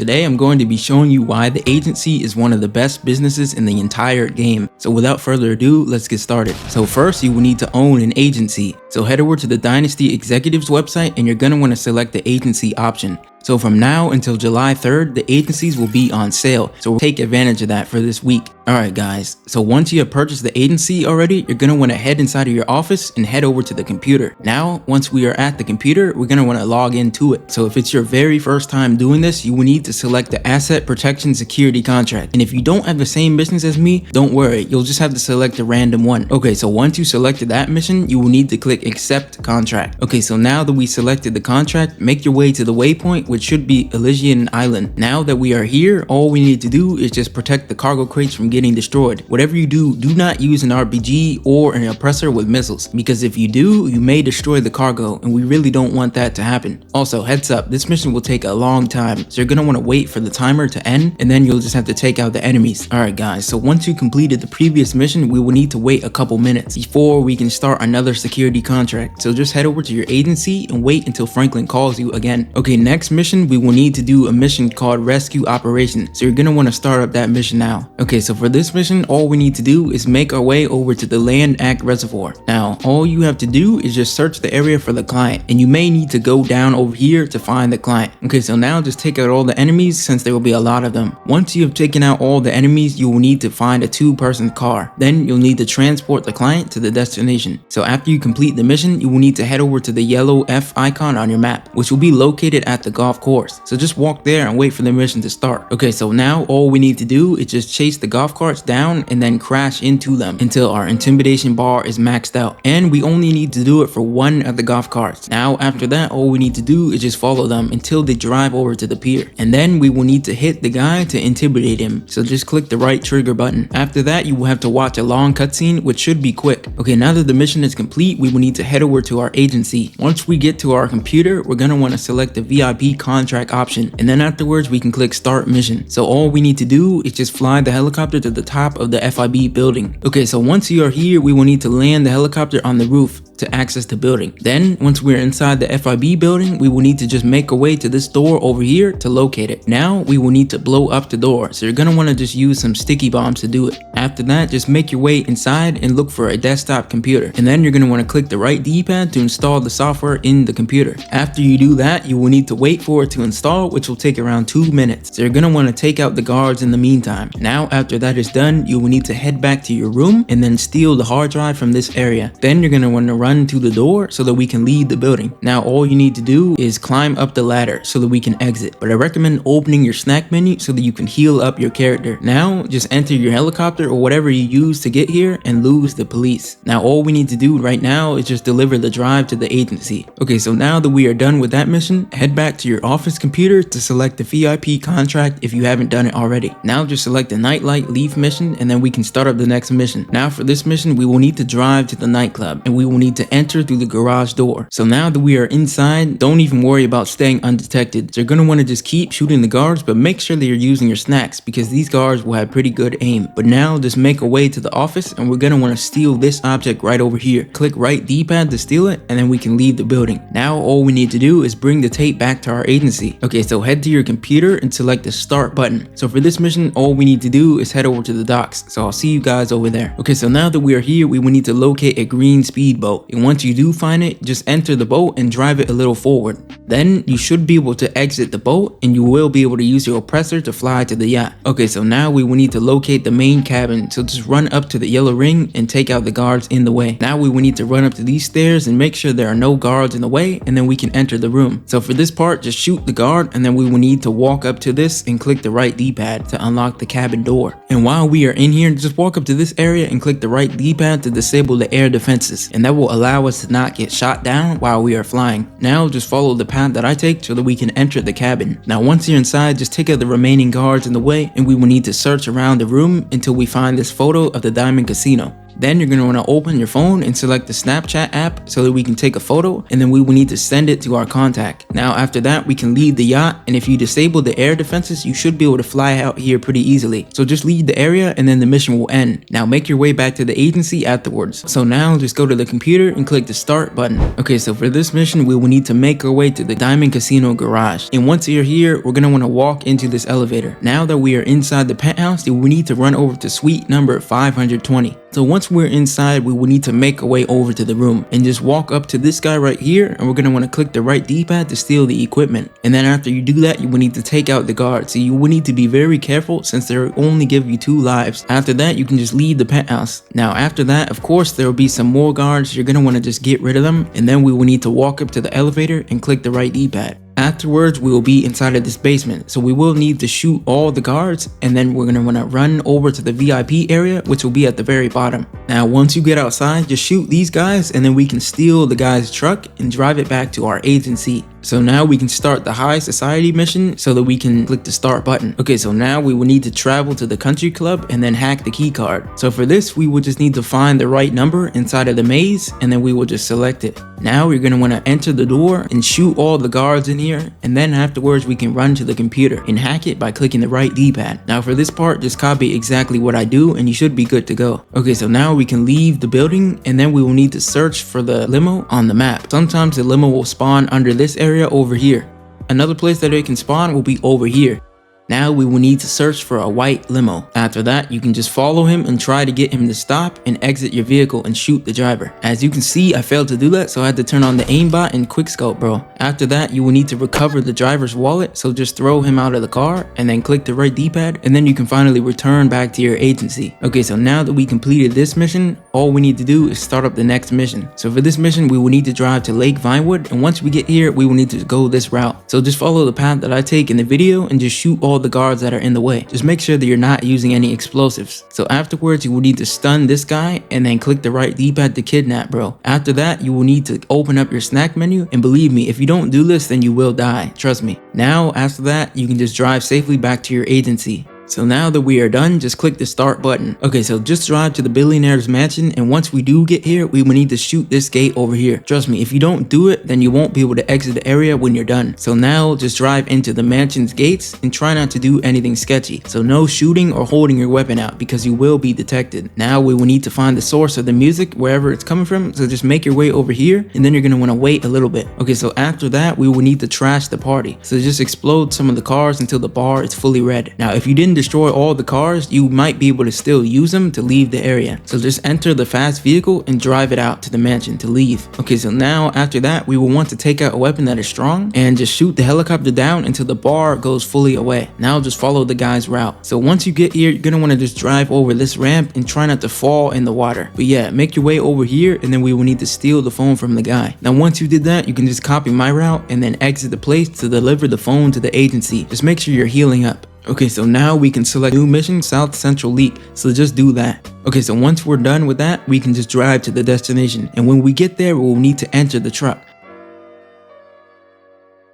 Today I'm going to be showing you why the agency is one of the best businesses in the entire game. So without further ado, let's get started. So first you will need to own an agency. So head over to the Dynasty Executives website and you're going to want to select the agency option. So from now until July 3rd, the agencies will be on sale. So we'll take advantage of that for this week. Alright guys, so once you have purchased the agency already, you're going to want to head inside of your office and head over to the computer. Now, once we are at the computer, we're going to want to log into it. So if it's your very first time doing this, you will need to select the Asset Protection Security contract. And if you don't have the same missions as me, don't worry, you'll just have to select a random one. Okay, so once you selected that mission, you will need to click Accept Contract. Okay, so now that we selected the contract, make your way to the waypoint, which should be Elysian Island. Now that we are here, all we need to do is just protect the cargo crates from getting destroyed. Whatever you do, do not use an RPG or an oppressor with missiles, because if you do, you may destroy the cargo, and we really don't want that to happen. Also, heads up, this mission will take a long time, so you're gonna want to wait for the timer to end, and then you'll just have to take out the enemies. Alright guys, so once you completed the previous mission, we will need to wait a couple minutes before we can start another security contract. So just head over to your agency and wait until Franklin calls you again. Okay, next mission, we will need to do a mission called Rescue Operation. So you're gonna want to start up that mission now. Okay, so for this mission, all we need to do is make our way over to the Land Act Reservoir. Now, all you have to do is just search the area for the client, and you may need to go down over here to find the client. Okay, so now just take out all the enemies since there will be a lot of them. Once you have taken out all the enemies, you will need to find a two-person car. Then you'll need to transport the client to the destination. So after you complete the mission, you will need to head over to the yellow F icon on your map, which will be located at the golf course. So just walk there and wait for the mission to start. Okay, so now all we need to do is just chase the golf carts down and then crash into them until our intimidation bar is maxed out. And we only need to do it for one of the golf carts. Now after that, all we need to do is just follow them until they drive over to the pier. And then we will need to hit the guy to intimidate him. So just click the right trigger button. After that, you will have to watch a long cutscene, which should be quick. Okay, now that the mission is complete, we will need to head over to our agency. Once we get to our computer, we're gonna want to select the VIP contract option, and then afterwards we can click Start Mission. So all we need to do is just fly the helicopter to the top of the FIB building. Okay, so once you are here, we will need to land the helicopter on the roof to access the building. Then once we're inside the FIB building, we will need to just make our way to this door over here to locate it. Now we will need to blow up the door, so you're gonna want to just use some sticky bombs to do it. After that, just make your way inside and look for a desktop computer, and then you're gonna want to click the right D-pad to install the software in the computer. After you do that, you will need to wait for it to install, which will take around 2 minutes. So you're gonna want to take out the guards in the meantime. Now after that is done, you will need to head back to your room and then steal the hard drive from this area. Then you're gonna want to run to the door so that we can leave the building. Now all you need to do is climb up the ladder so that we can exit, but I recommend opening your snack menu so that you can heal up your character. Now just enter your helicopter or whatever you use to get here and lose the police. Now all we need to do right now is just deliver the drive to the agency. Okay, so now that we are done with that mission, head back to your office computer to select the VIP contract if you haven't done it already. Now just select the Nightlife Leaf mission, and then we can start up the next mission. Now for this mission, we will need to drive to the nightclub, and we will need to enter through the garage door. So now that we are inside, don't even worry about staying undetected. So you're gonna want to just keep shooting the guards, but make sure that you're using your snacks because these guards will have pretty good aim. But now just make our way to the office, and we're gonna want to steal this object right over here. Click right D-pad to steal it, and then we can leave the building. Now all we need to do is bring the tape back to our agency. Okay, so head to your computer and select the start button. So for this mission, all we need to do is head over to the docks. So I'll see you guys over there. Okay, so now that we are here, we will need to locate a green speedboat. And once you do find it, just enter the boat and drive it a little forward. Then you should be able to exit the boat, and you will be able to use your oppressor to fly to the yacht. Okay, so now we will need to locate the main cabin. So just run up to the yellow ring and take out the guards in the way. Now we will need to run up to these stairs and make sure there are no guards in the way, and then we can enter the room. So for this part, just shoot the guard, and then we will need to walk up to this and click the right D-pad to unlock the cabin door. And while we are in here, just walk up to this area and click the right D-pad to disable the air defenses, and that will allow us to not get shot down while we are flying. Now just follow the path that I take so that we can enter the cabin. Now once you're inside, just take out the remaining guards in the way, and we will need to search around the room until we find this photo of the Diamond Casino. Then you're going to want to open your phone and select the Snapchat app so that we can take a photo, and then we will need to send it to our contact. Now after that, we can leave the yacht, and if you disable the air defenses, you should be able to fly out here pretty easily. So just leave the area and then the mission will end. Now make your way back to the agency afterwards. So now just go to the computer and click the start button. Okay, so for this mission, we will need to make our way to the Diamond Casino garage. And once you're here, we're going to want to walk into this elevator. Now that we are inside the penthouse, we need to run over to suite number 520. So once we're inside, we will need to make our way over to the room and just walk up to this guy right here, and we're going to want to click the right D-pad to steal the equipment. And then after you do that, you will need to take out the guard. So you will need to be very careful since they only give you 2 lives. After that, you can just leave the penthouse. Now after that, of course, there will be some more guards. You're going to want to just get rid of them, and then we will need to walk up to the elevator and click the right D-pad. Afterwards, we will be inside of this basement, so we will need to shoot all the guards, and then we're going to want to run over to the VIP area, which will be at the very bottom. Now once you get outside, just shoot these guys, and then we can steal the guy's truck and drive it back to our agency. So now we can start the high society mission so that we can click the start button. Okay, so now we will need to travel to the country club and then hack the key card. So for this, we will just need to find the right number inside of the maze, and then we will just select it. Now we're going to want to enter the door and shoot all the guards in here, and then afterwards we can run to the computer and hack it by clicking the right D-pad. Now for this part, just copy exactly what I do and you should be good to go. Okay, so now we can leave the building, and then we will need to search for the limo on the map. Sometimes the limo will spawn under this area over here. Another place that it can spawn will be over here. Now we will need to search for a white limo. After that, you can just follow him and try to get him to stop and exit your vehicle and shoot the driver. As you can see, I failed to do that, so I had to turn on the aimbot and quickscope, bro. After that, you will need to recover the driver's wallet, so just throw him out of the car and then click the right D-pad, and then you can finally return back to your agency. Okay, so now that we completed this mission, all we need to do is start up the next mission. So for this mission, we will need to drive to Lake Vinewood, and once we get here, we will need to go this route. So just follow the path that I take in the video and just shoot all the guards that are in the way. Just make sure that you're not using any explosives. So afterwards, you will need to stun this guy and then click the right D-pad to kidnap, bro. After that, you will need to open up your snack menu, and believe me, if you don't do this, then you will die. Trust me. Now, after that, you can just drive safely back to your agency. So now that we are done, just click the start button. Okay, so just drive to the Billionaire's mansion, and once we do get here, we will need to shoot this gate over here. Trust me, if you don't do it, then you won't be able to exit the area when you're done. So now just drive into the mansion's gates and try not to do anything sketchy. So no shooting or holding your weapon out because you will be detected. Now we will need to find the source of the music wherever it's coming from. So just make your way over here, and then you're going to want to wait a little bit. Okay, so after that, we will need to trash the party. So just explode some of the cars until the bar is fully red. Now, if you didn't destroy all the cars, you might be able to still use them to leave the area. So just enter the fast vehicle and drive it out to the mansion to leave. Okay, so now after that, we will want to take out a weapon that is strong and just shoot the helicopter down until the bar goes fully away. Now just follow the guy's route. So once you get here, you're gonna want to just drive over this ramp and try not to fall in the water. But yeah, make your way over here, and then we will need to steal the phone from the guy. Now once you did that, you can just copy my route and then exit the place to deliver the phone to the agency. Just make sure you're healing up. Okay, so now we can select new mission, South Central Leak, so just do that. Okay, so once we're done with that, we can just drive to the destination, and when we get there, we'll need to enter the truck.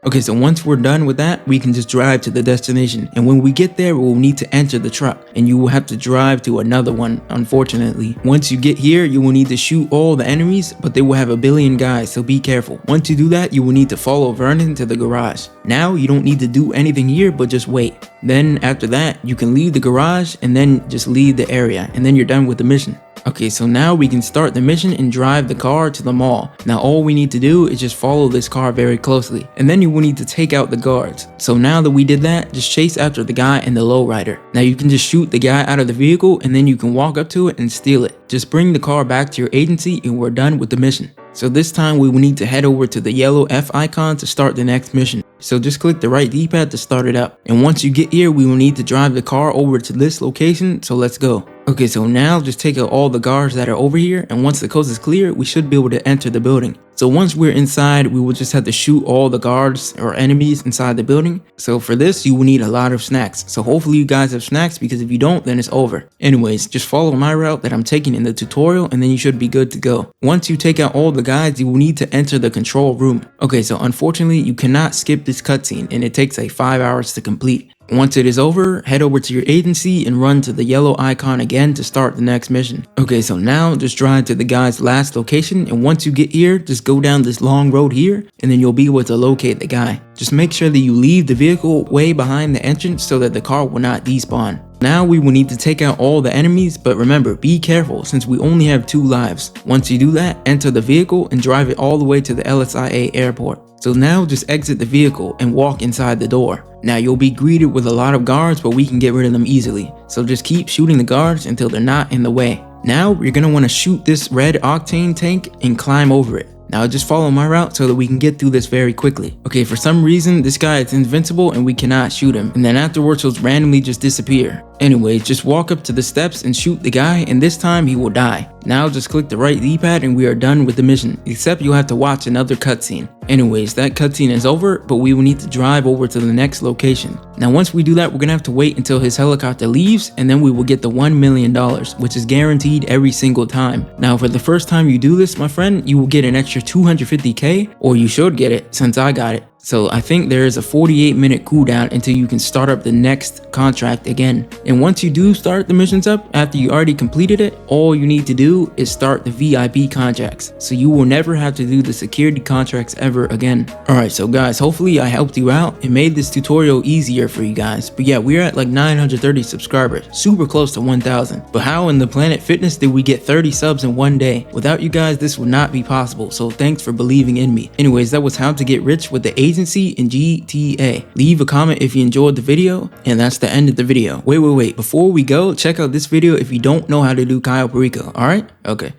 Okay, so once we're done with that, we can just drive to the destination, and when we get there, we'll need to enter the truck, and you will have to drive to another one, unfortunately. Once you get here, you will need to shoot all the enemies, but they will have a billion guys, so be careful. Once you do that, you will need to follow Vernon to the garage. Now, you don't need to do anything here, but just wait. Then, after that, you can leave the garage, and then just leave the area, and then you're done with the mission. Okay, so now we can start the mission and drive the car to the mall. Now all we need to do is just follow this car very closely, and then you will need to take out the guards. So now that we did that, just chase after the guy in the lowrider. Now you can just shoot the guy out of the vehicle, and then you can walk up to it and steal it. Just bring the car back to your agency and we're done with the mission. So this time we will need to head over to the yellow F icon to start the next mission. So just click the right D-pad to start it up. And once you get here, we will need to drive the car over to this location, so let's go. Okay, so now just take out all the guards that are over here, and once the coast is clear, we should be able to enter the building. So once we're inside, we will just have to shoot all the guards or enemies inside the building. So for this, you will need a lot of snacks. So hopefully you guys have snacks, because if you don't, then it's over. Anyways, just follow my route that I'm taking in the tutorial and then you should be good to go. Once you take out all the guys, you will need to enter the control room. Okay, so unfortunately you cannot skip this cutscene and it takes like 5 hours to complete. Once it is over, head over to your agency and run to the yellow icon again to start the next mission. Okay, so now just drive to the guy's last location, and once you get here, just go down this long road here and then you'll be able to locate the guy. Just make sure that you leave the vehicle way behind the entrance so that the car will not despawn. Now we will need to take out all the enemies, but remember, be careful since we only have 2 lives. Once you do that, enter the vehicle and drive it all the way to the LSIA airport. So now just exit the vehicle and walk inside the door. Now you'll be greeted with a lot of guards, but we can get rid of them easily. So just keep shooting the guards until they're not in the way. Now you're going to want to shoot this red octane tank and climb over it. Now just follow my route so that we can get through this very quickly. Okay, for some reason this guy is invincible and we cannot shoot him, and then afterwards he'll randomly just disappear. Anyways, just walk up to the steps and shoot the guy, and this time he will die. Now just click the right D-pad and we are done with the mission, except you'll have to watch another cutscene. Anyways, that cutscene is over, but we will need to drive over to the next location. Now once we do that, we're gonna have to wait until his helicopter leaves, and then we will get the $1 million, which is guaranteed every single time. Now for the first time you do this, my friend, you will get an extra 250k, or you should get it since I got it. So I think there is a 48-minute cooldown until you can start up the next contract again. And once you do start the missions up, after you already completed it, all you need to do is start the VIP contracts. So you will never have to do the security contracts ever again. Alright, so guys, hopefully I helped you out and made this tutorial easier for you guys. But yeah, we're at like 930 subscribers, super close to 1,000. But how in the Planet Fitness did we get 30 subs in one day? Without you guys, this would not be possible. So thanks for believing in me. Anyways, that was how to get rich with the agency in GTA. Leave a comment if you enjoyed the video, and that's the end of the video. Wait, before we go, check out this video if you don't know how to do Cayo Perico. Alright? Okay.